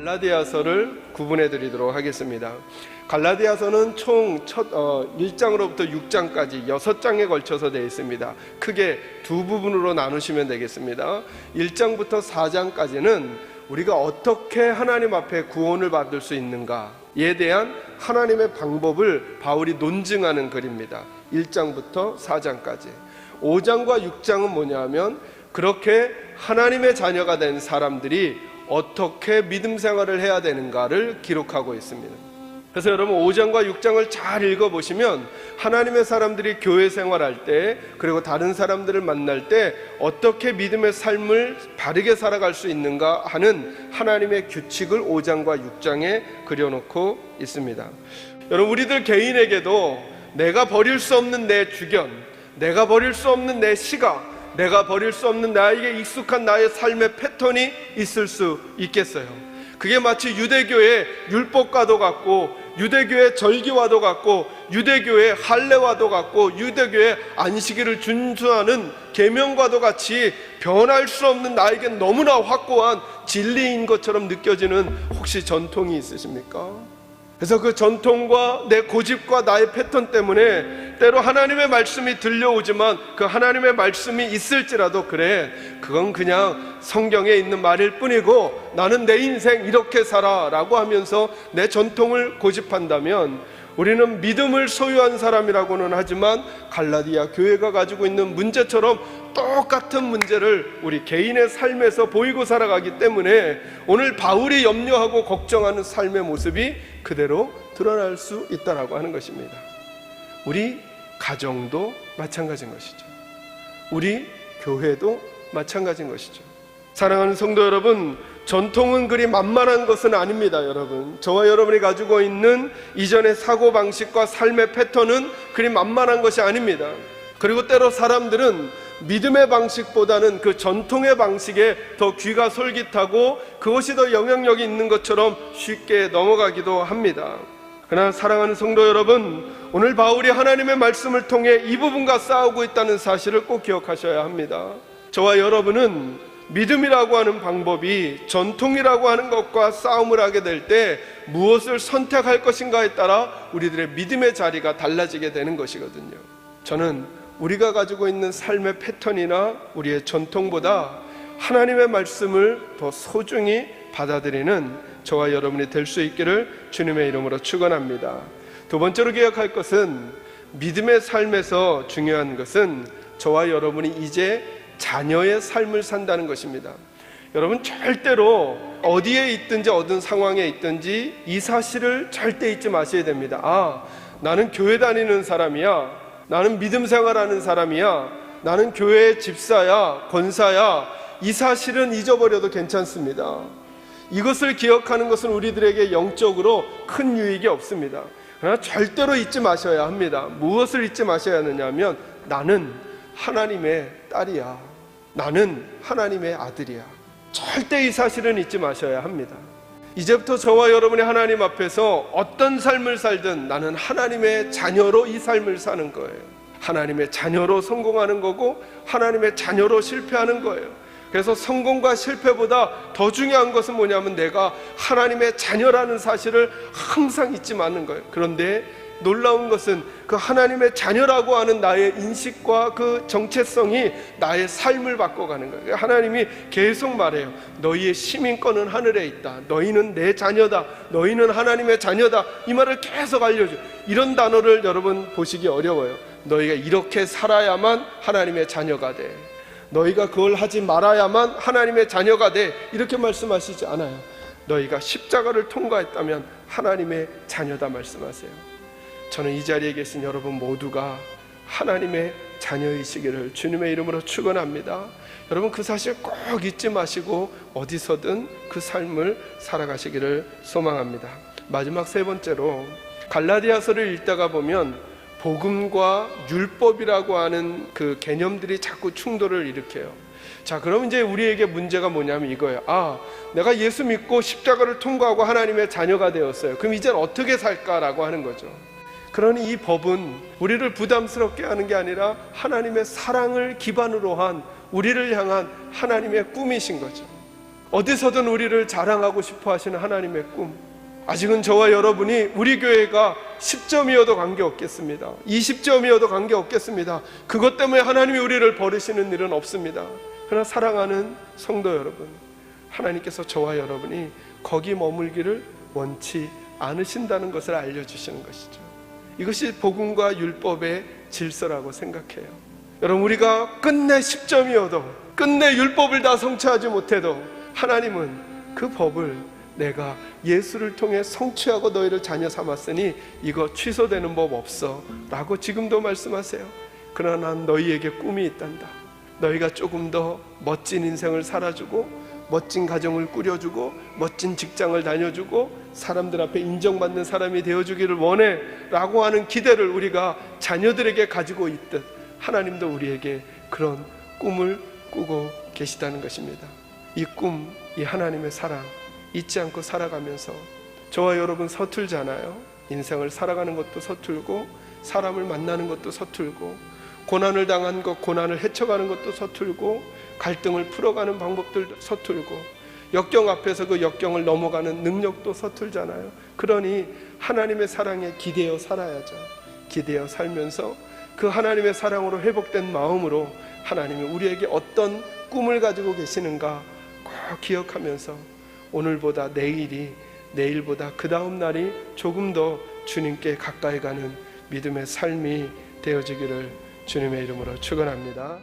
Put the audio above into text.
갈라디아서를 구분해 드리도록 하겠습니다. 갈라디아서는 총 1장으로부터 6장까지 6장에 걸쳐서 되어 있습니다. 크게 두 부분으로 나누시면 되겠습니다. 1장부터 4장까지는 우리가 어떻게 하나님 앞에 구원을 받을 수 있는가에 대한 하나님의 방법을 바울이 논증하는 글입니다. 1장부터 4장까지. 5장과 6장은 뭐냐면 그렇게 하나님의 자녀가 된 사람들이 어떻게 믿음 생활을 해야 되는가를 기록하고 있습니다. 그래서 여러분 5장과 6장을 잘 읽어보시면 하나님의 사람들이 교회 생활할 때, 그리고 다른 사람들을 만날 때 어떻게 믿음의 삶을 바르게 살아갈 수 있는가 하는 하나님의 규칙을 5장과 6장에 그려놓고 있습니다. 여러분, 우리들 개인에게도 내가 버릴 수 없는 내 주견, 내가 버릴 수 없는 내 시각, 내가 버릴 수 없는 나에게 익숙한 나의 삶의 패턴이 있을 수 있겠어요. 그게 마치 유대교의 율법과도 같고, 유대교의 절기와도 같고, 유대교의 할례와도 같고, 유대교의 안식일을 준수하는 계명과도 같이 변할 수 없는 나에겐 너무나 확고한 진리인 것처럼 느껴지는 혹시 전통이 있으십니까? 그래서 그 전통과 내 고집과 나의 패턴 때문에 때로 하나님의 말씀이 들려오지만 그 하나님의 말씀이 있을지라도 그래, 그건 그냥 성경에 있는 말일 뿐이고 나는 내 인생 이렇게 살아 라고 하면서 내 전통을 고집한다면 우리는 믿음을 소유한 사람이라고는 하지만 갈라디아 교회가 가지고 있는 문제처럼 똑같은 문제를 우리 개인의 삶에서 보이고 살아가기 때문에 오늘 바울이 염려하고 걱정하는 삶의 모습이 그대로 드러날 수 있다라고 하는 것입니다. 우리 가정도 마찬가지인 것이죠. 우리 교회도 마찬가지인 것이죠. 사랑하는 성도 여러분, 전통은 그리 만만한 것은 아닙니다. 여러분, 저와 여러분이 가지고 있는 이전의 사고방식과 삶의 패턴은 그리 만만한 것이 아닙니다. 그리고 때로 사람들은 믿음의 방식보다는 그 전통의 방식에 더 귀가 솔깃하고 그것이 더 영향력이 있는 것처럼 쉽게 넘어가기도 합니다. 그러나 사랑하는 성도 여러분, 오늘 바울이 하나님의 말씀을 통해 이 부분과 싸우고 있다는 사실을 꼭 기억하셔야 합니다. 저와 여러분은 믿음이라고 하는 방법이 전통이라고 하는 것과 싸움을 하게 될 때 무엇을 선택할 것인가에 따라 우리들의 믿음의 자리가 달라지게 되는 것이거든요. 저는 우리가 가지고 있는 삶의 패턴이나 우리의 전통보다 하나님의 말씀을 더 소중히 받아들이는 저와 여러분이 될 수 있기를 주님의 이름으로 축원합니다. 두 번째로 기억할 것은, 믿음의 삶에서 중요한 것은 저와 여러분이 이제 자녀의 삶을 산다는 것입니다. 여러분, 절대로 어디에 있든지 어떤 상황에 있든지 이 사실을 절대 잊지 마셔야 됩니다. 나는 교회 다니는 사람이야, 나는 믿음 생활하는 사람이야, 나는 교회의 집사야, 권사야, 이 사실은 잊어버려도 괜찮습니다. 이것을 기억하는 것은 우리들에게 영적으로 큰 유익이 없습니다. 그러나 절대로 잊지 마셔야 합니다. 무엇을 잊지 마셔야 하느냐면, 나는 하나님의 딸이야, 나는 하나님의 아들이야. 절대 이 사실은 잊지 마셔야 합니다. 이제부터 저와 여러분이 하나님 앞에서 어떤 삶을 살든 나는 하나님의 자녀로 이 삶을 사는 거예요. 하나님의 자녀로 성공하는 거고 하나님의 자녀로 실패하는 거예요. 그래서 성공과 실패보다 더 중요한 것은 뭐냐면 내가 하나님의 자녀라는 사실을 항상 잊지 마는 거예요. 그런데 놀라운 것은 그 하나님의 자녀라고 하는 나의 인식과 그 정체성이 나의 삶을 바꿔가는 거예요. 하나님이 계속 말해요. 너희의 시민권은 하늘에 있다. 너희는 내 자녀다. 너희는 하나님의 자녀다. 이 말을 계속 알려줘요. 이런 단어를 여러분 보시기 어려워요. 너희가 이렇게 살아야만 하나님의 자녀가 돼. 너희가 그걸 하지 말아야만 하나님의 자녀가 돼. 이렇게 말씀하시지 않아요. 너희가 십자가를 통과했다면 하나님의 자녀다 말씀하세요. 저는 이 자리에 계신 여러분 모두가 하나님의 자녀이시기를 주님의 이름으로 축원합니다. 여러분, 그 사실 꼭 잊지 마시고 어디서든 그 삶을 살아가시기를 소망합니다. 마지막 세 번째로, 갈라디아서를 읽다가 보면 복음과 율법이라고 하는 그 개념들이 자꾸 충돌을 일으켜요. 자, 그럼 이제 우리에게 문제가 뭐냐면 이거예요. 내가 예수 믿고 십자가를 통과하고 하나님의 자녀가 되었어요. 그럼 이제는 어떻게 살까라고 하는 거죠. 그러니 이 법은 우리를 부담스럽게 하는 게 아니라 하나님의 사랑을 기반으로 한, 우리를 향한 하나님의 꿈이신 거죠. 어디서든 우리를 자랑하고 싶어 하시는 하나님의 꿈, 아직은 저와 여러분이 우리 교회가 10점이어도 관계없겠습니다. 20점이어도 관계없겠습니다. 그것 때문에 하나님이 우리를 버리시는 일은 없습니다. 그러나 사랑하는 성도 여러분, 하나님께서 저와 여러분이 거기 머물기를 원치 않으신다는 것을 알려주시는 것이죠. 이것이 복음과 율법의 질서라고 생각해요. 여러분, 우리가 끝내 10점이어도, 끝내 율법을 다 성취하지 못해도 하나님은 그 법을 내가 예수를 통해 성취하고 너희를 자녀 삼았으니 이거 취소되는 법 없어 라고 지금도 말씀하세요. 그러나 난 너희에게 꿈이 있단다. 너희가 조금 더 멋진 인생을 살아주고 멋진 가정을 꾸려주고 멋진 직장을 다녀주고 사람들 앞에 인정받는 사람이 되어주기를 원해 라고 하는 기대를 우리가 자녀들에게 가지고 있듯 하나님도 우리에게 그런 꿈을 꾸고 계시다는 것입니다. 이 꿈, 이 하나님의 사랑 잊지 않고 살아가면서 저와 여러분 서툴잖아요. 인생을 살아가는 것도 서툴고 사람을 만나는 것도 서툴고 고난을 당한 것, 고난을 헤쳐가는 것도 서툴고 갈등을 풀어가는 방법들도 서툴고 역경 앞에서 그 역경을 넘어가는 능력도 서툴잖아요. 그러니 하나님의 사랑에 기대어 살아야죠. 기대어 살면서 그 하나님의 사랑으로 회복된 마음으로 하나님이 우리에게 어떤 꿈을 가지고 계시는가 꼭 기억하면서 오늘보다 내일이, 내일보다 그 다음 날이 조금 더 주님께 가까이 가는 믿음의 삶이 되어지기를 주님의 이름으로 축원합니다.